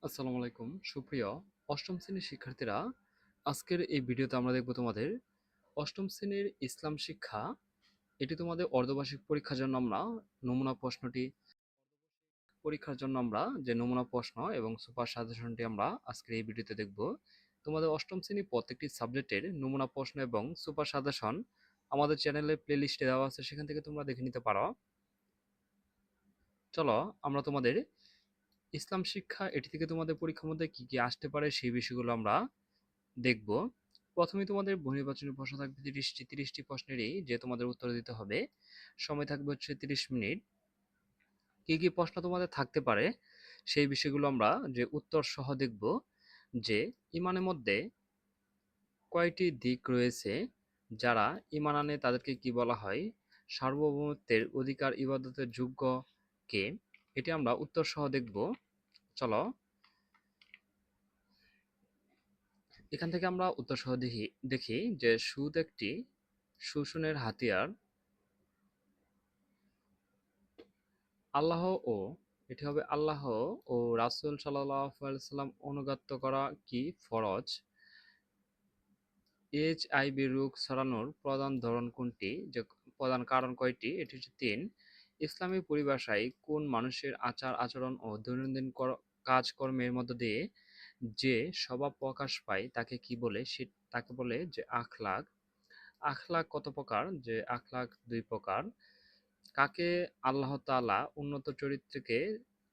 আসসালামু আলাইকুম সুপ্রিয় অষ্টম শ্রেণীর শিক্ষার্থীরা, আজকের এই ভিডিওতে আমরা দেখব তোমাদের অষ্টম শ্রেণীর ইসলাম শিক্ষা। এটি তোমাদের অর্ধবার্ষিক পরীক্ষার জন্য আমরা নমুনা প্রশ্নটি পরীক্ষার জন্য আমরা যে নমুনা প্রশ্ন এবং সুপার সাজেশনটি আমরা আজকের এই ভিডিওতে দেখব। তোমাদের অষ্টম শ্রেণী প্রত্যেকটি সাবজেক্টের নমুনা প্রশ্ন এবং সুপার সাজেশন আমাদের চ্যানেলে প্লে লিস্টে দেওয়া আছে, সেখান থেকে তোমরা দেখে নিতে পারো। চলো আমরা তোমাদের ইসলাম শিক্ষা এটি থেকে তোমাদের পরীক্ষার মধ্যে কি কি আসতে পারে সেই বিষয়গুলো আমরা দেখব। প্রথমে তোমাদের বহু নির্বাচনী প্রশ্ন থাকবে 30টি প্রশ্নেরই যে তোমাদের উত্তর দিতে হবে। সময় থাকবে হচ্ছে 30 মিনিট। কি কি প্রশ্ন তোমাদের থাকতে পারে সেই বিষয়গুলো আমরা যে উত্তর সহ দেখব। যে ইমানের মধ্যে কয়টি দিক রয়েছে, যারা ইমান আনে তাদেরকে কি বলা হয়, সার্বভৌমত্বের অধিকার ইবাদতের যোগ্য কে, এটি আমরা উত্তর সহ দেখব। চলো এখান থেকে আমরা উত্তর সহ দেখি যে সুদ একটি শোষণের হাতিয়ার। আল্লাহ ও এটি হবে আল্লাহ ও রাসূল সাল্লাল্লাহু আলাইহি সাল্লাম অনুগত করা কি ফরজ? এইচআইভি রোগ ছড়ানোর প্রধান ধরন কোনটি? যে প্রধান কারণ কয়টি? এটি হচ্ছে ৩। ইসলামী পরিভাষায় কোন মানুষের আচার আচরণ ও দৈনন্দিন কাজকর্মের মধ্য দিয়ে যে স্বভাব প্রকাশ পায় তাকে কি বলে? তাকে বলে যে আখলাক। আখলাক কত প্রকার? যে আখলাক ২ প্রকার। কাকে আল্লাহ তাআলা উন্নত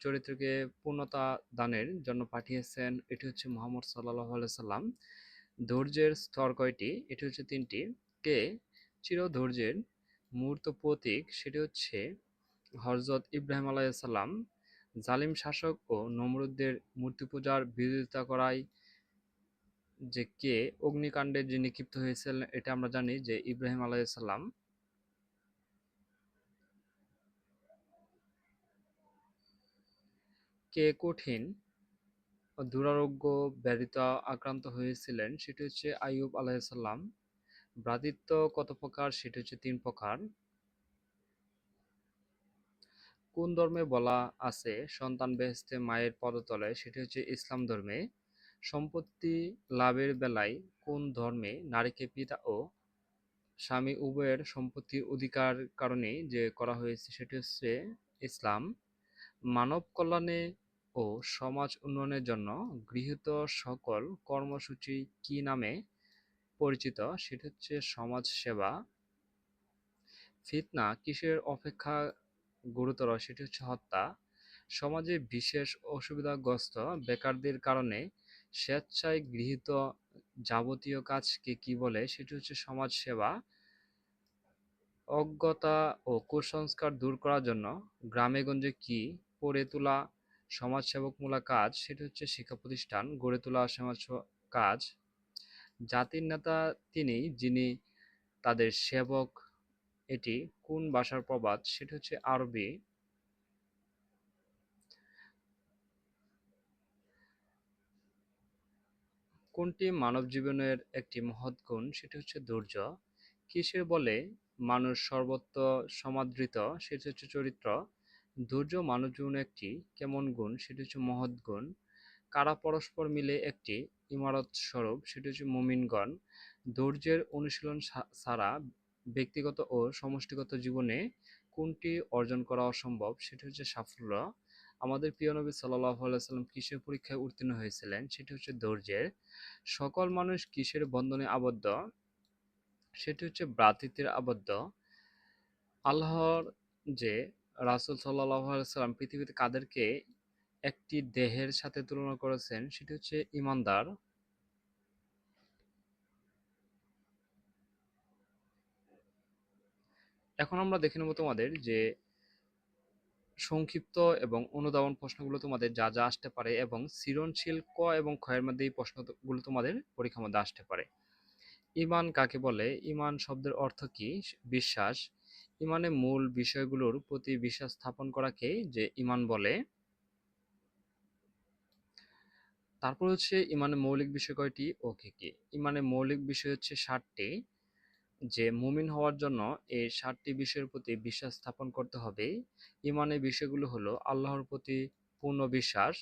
চরিত্রকে পূর্ণতা দানের জন্য পাঠিয়েছেন? এটি হচ্ছে মুহাম্মদ সাল্লাল্লাহু আলাইহি সাল্লাম। ধৈর্যের স্তর কয়টি? এটি হচ্ছে ৩টি। কে চিরধৈর্যের মূর্ত প্রতীক? সেটি হচ্ছে হযরত ইব্রাহিম আলাইহিস সালাম। জালিম শাসক ও নমরুদের মূর্তি পূজার বিরোধিতা করায় যে কে অগ্নিকাণ্ডে যে নিক্ষিপ্ত হয়েছিলেন, এটা আমরা জানি যে ইব্রাহিম আলাইহিস সালাম। কে কঠিন ও দুরারোগ্য ব্যাধিতে আক্রান্ত হয়েছিলেন? সেটি হচ্ছে আইয়ুব আলাইহিস সালাম। ভ্রাতৃত্ব কত প্রকার? সেটি হচ্ছে ৩ প্রকার। কোন ধর্মে বলা আছে সন্তান বেহেশতে মায়ের পদতলে? সেটি হচ্ছে ইসলাম ধর্মে। সম্পত্তি লাভের বেলায় কোন ধর্মে নারীকে পিতা ও স্বামী উভয়ের সম্পত্তির অধিকার কারণে যে করা হয়েছে সেটি হচ্ছে ইসলাম। মানব কল্যাণে ও সমাজ উন্নয়নের জন্য গৃহীত সকল কর্মসূচি কি নামে পরিচিত? সেটি হচ্ছে সমাজ সেবা। ফিতনা কিসের অপেক্ষা গুরুতর? সেটি হচ্ছে হত্যা। সমাজে বিশেষ অসুবিধাগ্রস্ত বেকারদের কারণে স্বেচ্ছায় গৃহীত যাবতীয় কাজকে কি বলে? সেটি হচ্ছে সমাজ সেবা। অজ্ঞতা ও কুসংস্কার দূর করার জন্য গ্রামে-গঞ্জে কি গড়ে তোলা সমাজসেবামূলক কাজ? সেটি হচ্ছে শিক্ষা প্রতিষ্ঠান গড়ে তোলা সমাজ কাজ। জাতির নেতা তিনি যিনি তাদের সেবক, এটি কোন ভাষার প্রবাদ? সেটি হচ্ছে আরবি। কোনটি মানব জীবনের একটি মহৎ গুণ? সেটি হচ্ছে ধৈর্য। কিসের বলে মানুষ সর্বত্র সমাদৃত? সেটি হচ্ছে চরিত্র। ধৈর্য মানব জীবনের একটি কেমন গুণ? সেটি হচ্ছে মহৎ গুণ। কারা পরস্পর মিলে একটি ইমারত স্বরূপ? সেটি হচ্ছে মুমিনগণ। ধৈর্যের অনুশীলন ছাড়া ব্যক্তিগত ও সমষ্টিগত জীবনে কোনটি অর্জন করা অসম্ভব? সেটি হচ্ছে সাফল্য। আমাদের প্রিয় নবী সাল্লাল্লাহু আলাইহি ওয়াসাল্লাম কিসের পরীক্ষায় উত্তীর্ণ হয়েছিলেন? সেটি হচ্ছে ধৈর্যের। সকল মানুষ কিসের বন্ধনে আবদ্ধ? সেটি হচ্ছে ভ্রাতৃত্বের আবদ্ধ। আল্লাহর যে রাসূল সাল্লাল্লাহু আলাইহি ওয়াসাল্লাম পৃথিবীতে কাদেরকে একটি দেহের সাথে তুলনা করেছেন? সেটি হচ্ছে ঈমানদার। এখন আমরা দেখে নেব তোমাদের যে সংক্ষিপ্ত এবং অনুধাবন প্রশ্নগুলো তোমাদের যা যা আসতে পারে, এবং সৃজনশীল ক এবং খ এর মধ্যে এই প্রশ্নগুলো তোমাদের পরীক্ষার মধ্যে আসতে পারে। ঈমান কাকে বলে? ঈমান শব্দের অর্থ কি? বিশ্বাস। ঈমানের মূল বিষয়গুলোর প্রতি বিশ্বাস স্থাপন করাকে যে ঈমান বলে। তারপর হচ্ছে ঈমানের মৌলিক বিষয় কয়টি ও কি কি? ঈমানের মৌলিক বিষয় হচ্ছে ৭টি। যে মুমিন হওয়ার জন্য এই ৭টি বিষয়ের প্রতি বিশ্বাস স্থাপন করতে হবে। ঈমানের বিষয়গুলো হলো আল্লাহর প্রতি পূর্ণ বিশ্বাস,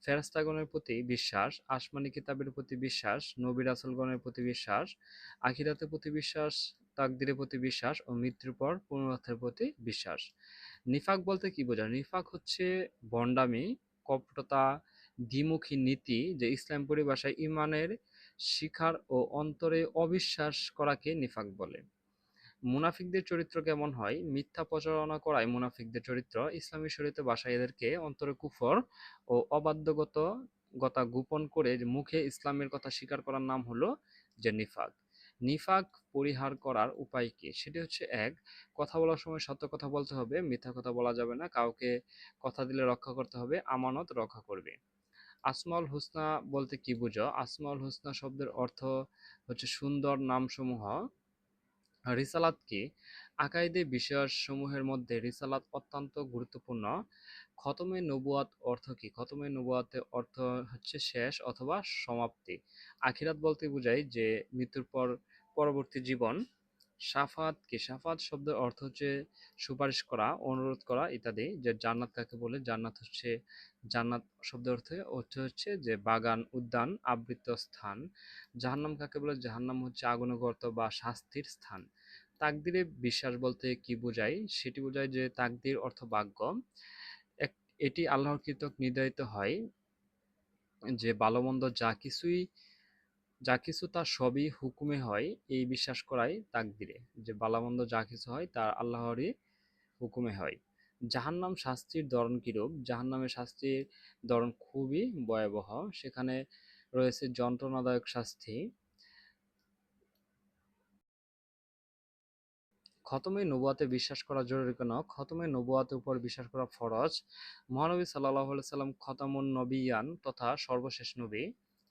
ফেরেশতাগণের প্রতি বিশ্বাস, আসমানী কিতাবের প্রতি বিশ্বাস, নবী রাসূলগণের প্রতি বিশ্বাস, আখিরাতের প্রতি বিশ্বাস, তাকদীরের প্রতি বিশ্বাস ও মৃত্যুর পর পুনরুত্থানের প্রতি বিশ্বাস। নিফাক বলতে কি বোঝায়? নিফাক হচ্ছে ভণ্ডামি, কপটতা, দ্বিমুখী নীতি, যে ইসলাম পরিভাষায় ঈমানের শিখার ও অন্তরে অবিশ্বাস করাকে নিফাক বলে। মুনাফিকদের চরিত্র কেমন হয়? মিথ্যা প্রচারণা করাই মুনাফিকদের চরিত্র। ইসলামী শরীয়তের ভাষায় এদেরকে অন্তরে কুফর ও অবাধ্যগতা গোপন করে যে মুখে ইসলামের কথা স্বীকার করার নাম হলো যে নিফাক। নিফাক পরিহার করার উপায় কি? সেটি হচ্ছে এক, কথা বলার সময় সত্য কথা বলতে হবে, মিথ্যা কথা বলা যাবে না, কাউকে কথা দিলে রক্ষা করতে হবে, আমানত রক্ষা করবে। আসমাউল হুসনা বলতে কি বুঝো? আসমাউল হুসনা শব্দের অর্থ হচ্ছে সুন্দর নামসমূহ। রিসালাত কি? আকাইদে বিষয়সমূহের মধ্যে রিসালাত অত্যন্ত গুরুত্বপূর্ণ। খতমে নবুয়াত অর্থ কি? খতমে নবুয়াতের অর্থ হচ্ছে শেষ অথবা সমাপ্তি। আখিরাত বলতে বোঝায় যে মৃত্যুর পর পরবর্তী জীবন। শাফাত কি? শাফাত শব্দের অর্থ হচ্ছে সুপারিশ করা, অনুরোধ করা ইত্যাদি। যে জান্নাত কাকে বলে? জান্নাত শব্দের অর্থ হচ্ছে যে বাগান, উদ্যান, আবৃত স্থান। জাহান্নাম কাকে বলে? জাহান্নাম হচ্ছে আগুনের গর্ত বা শাস্তির স্থান। তাকদিরে বিশ্বাস বলতে কি বোঝায়? সেটি বোঝায় যে তাকদির অর্থ ভাগ্য। এটি আল্লাহর কর্তৃক নির্ধারিত হয় যে ভালো মন্দ যা কিছু তা সবই হুকুমে হয়, এই বিশ্বাস করাই তাকদিরে। যে ভালো মন্দ যা কিছু হয় তা আল্লাহরই হুকুমে হয়। জাহান্নাম শাস্তির ধরন কিরূপ? জাহান্নামের শাস্তির ধরন খুবই ভয়াবহ। সেখানে রয়েছে যন্ত্রণাদায়ক শাস্তি। খতমে নবুয়াতে বিশ্বাস করা জরুরি কেন? খতমে নবুয়াতের উপর বিশ্বাস করা ফরজ। মহানবী সাল্লাল্লাহু আলাইহি সাল্লাম খতামুন নবিয়ান তথা সর্বশেষ নবী,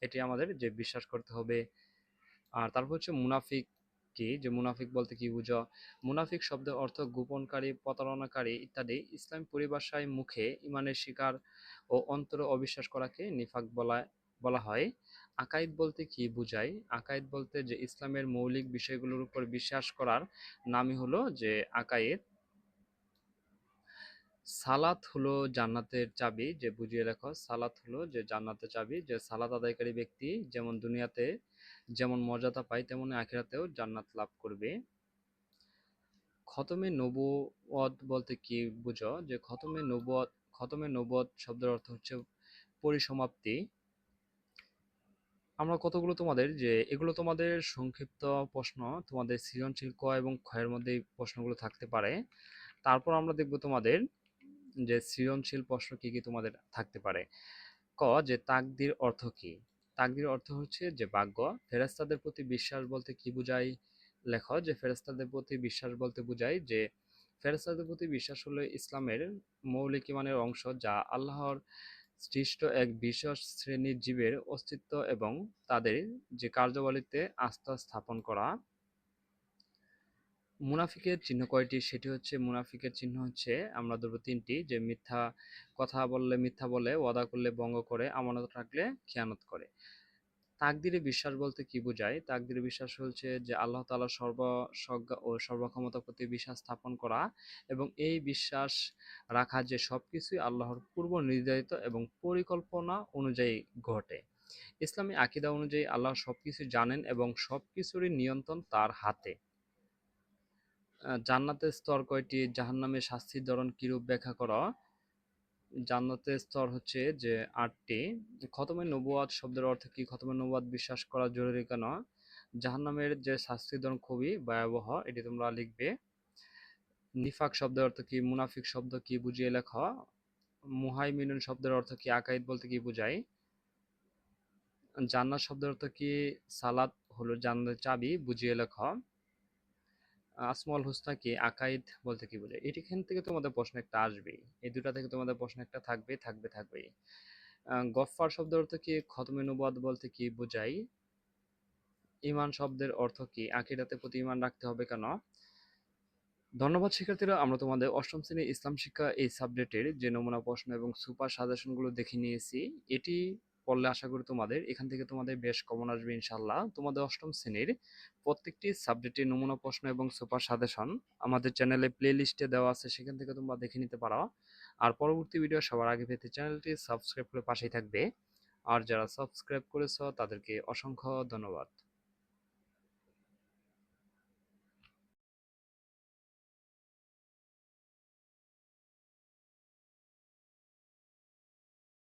এটি আমাদের যে বিশ্বাস করতে হবে। আর তারপর হচ্ছে মুনাফিক কি? যে মুনাফিক বলতে কি বুঝো? মুনাফিক শব্দের অর্থ গোপনকারী, প্রতারণাকারী ইত্যাদি। ইসলাম পরিভাষায় মুখে ঈমানের স্বীকার ও অন্তরে অবিশ্বাস করাকে নিফাক বলা হয়। আকাইদ বলতে কি বুঝায়? আকাইদ বলতে যে ইসলামের মৌলিক বিষয়গুলোর উপর বিশ্বাস করার নামই হলো যে আকাইদ। সালাত হলো জান্নাতের চাবি, যে বুঝিয়ে লেখো। সালাত হলো যে জান্নাতের চাবি, যে সালাত আদায়কারী ব্যক্তি যেমন দুনিয়াতে যেমন মর্যাদা পায় তেমনি আখিরাতেও জান্নাত লাভ করবে। খতমে নবুয়ত বলতে কি বুঝো? যে খতমে নবুয়ত শব্দের অর্থ হচ্ছে পরিসমাপ্তি। আমরা কতগুলো তোমাদের যে এগুলো তোমাদের সংক্ষিপ্ত প্রশ্ন, তোমাদের সৃজনশীল ক এবং খ এর মধ্যে এই প্রশ্নগুলো থাকতে পারে। তারপর আমরা দেখব তোমাদের যে সৃজনশীল প্রশ্ন কি কি তোমাদের থাকতে পারে। ক, যে তাকদির অর্থ কি? তাকদির অর্থ হচ্ছে যে ভাগ্য। ফেরেশতাদের প্রতি বিশ্বাস বলতে কি বুঝায়? লেখো। যে ফেরেশতাদের প্রতি বিশ্বাস বলতে বুঝায় যে ফেরেশতাদের প্রতি বিশ্বাস হলো ইসলামের মৌলিক ঈমানের অংশ, যা আল্লাহর সৃষ্ট এক বিশেষ শ্রেণীর জীবের অস্তিত্ব এবং তাদের যে কার্যাবলীতে আস্থা স্থাপন করা। মুনাফিকের চিহ্ন কয়টি? সেটি হচ্ছে মুনাফিকের চিহ্ন হচ্ছে আমরা ধরবো তিনটি। যে মিথ্যা কথা বললে মিথ্যা বলে, ওয়াদা করলে ভঙ্গ করে, আমানত রাখলে খেয়ানত করে। তাকদিরে বিশ্বাস বলতে কি বোঝায়? তাকদিরে বিশ্বাস হচ্ছে যে আল্লাহ তাআলার সর্বজ্ঞ ও সর্বক্ষমতার প্রতি বিশ্বাস স্থাপন করা এবং এই বিশ্বাস রাখা যে সবকিছুই আল্লাহর পূর্ব নির্ধারিত এবং পরিকল্পনা অনুযায়ী ঘটে। ইসলামী আকীদা অনুযায়ী আল্লাহ সবকিছু জানেন এবং সবকিছুরই নিয়ন্ত্রণ তার হাতে। জান্নাতের স্তর কয়টি? জাহান্নামের শাস্তির ধরন কিরূপ ব্যাখ্যা করো। জান্নাতের স্তর হচ্ছে যে ৮টি। খতমে নবুয়াত শব্দের অর্থ কি? খতমে নবুয়াত বিশ্বাস করা জরুরি কেন? জাহান্নামের যে শাস্তির ধরন খুবই ভয়াবহ, এটি তোমরা লিখবে। নিফাক শব্দের অর্থ কি? মুনাফিক শব্দ কি? বুঝিয়ে লেখো। মুহাইমিনুন শব্দের অর্থ কি? আকাইদ বলতে কি বোঝায়? জান্নাত শব্দের অর্থ কি? সালাত হলো জান্নাতের চাবি, বুঝিয়ে লেখো। আসমাউল হুসনা কি? আকাইদ বলতে কি বোঝায়? এখান থেকে তোমাদের প্রশ্ন একটা আসবেই, এই দুটা থেকে তোমাদের প্রশ্ন একটা থাকবেই। গফফার শব্দের অর্থ কি? খতমে নবুয়াত বলতে কি বোঝায়? ঈমান শব্দের অর্থ কি? আকিরাতে প্রতি ঈমান রাখতে হবে কেন? ধন্যবাদ শিক্ষার্থীরা, আমরা তোমাদের অষ্টম শ্রেণীর ইসলাম শিক্ষা এই সাবজেক্টের যে নমুনা প্রশ্ন এবং সুপার সাজেশনগুলো দেখে নিয়েছি। এটি পড়লে আশা করি তোমাদের এখান থেকে তোমাদের বেশ কমন আসবে ইনশাল্লাহ। তোমাদের অষ্টম শ্রেণীর প্রত্যেকটি সাবজেক্টের নমুনা প্রশ্ন এবং সুপার সাজেশন আমাদের চ্যানেলে প্লে লিস্টে দেওয়া আছে, সেখান থেকে তোমরা দেখে নিতে পারো। আর পরবর্তী ভিডিও সবার আগে পেতে চ্যানেলটি সাবস্ক্রাইব করে পাশেই থাকবে। আর যারা সাবস্ক্রাইব করেছো তাদেরকে অসংখ্য ধন্যবাদ।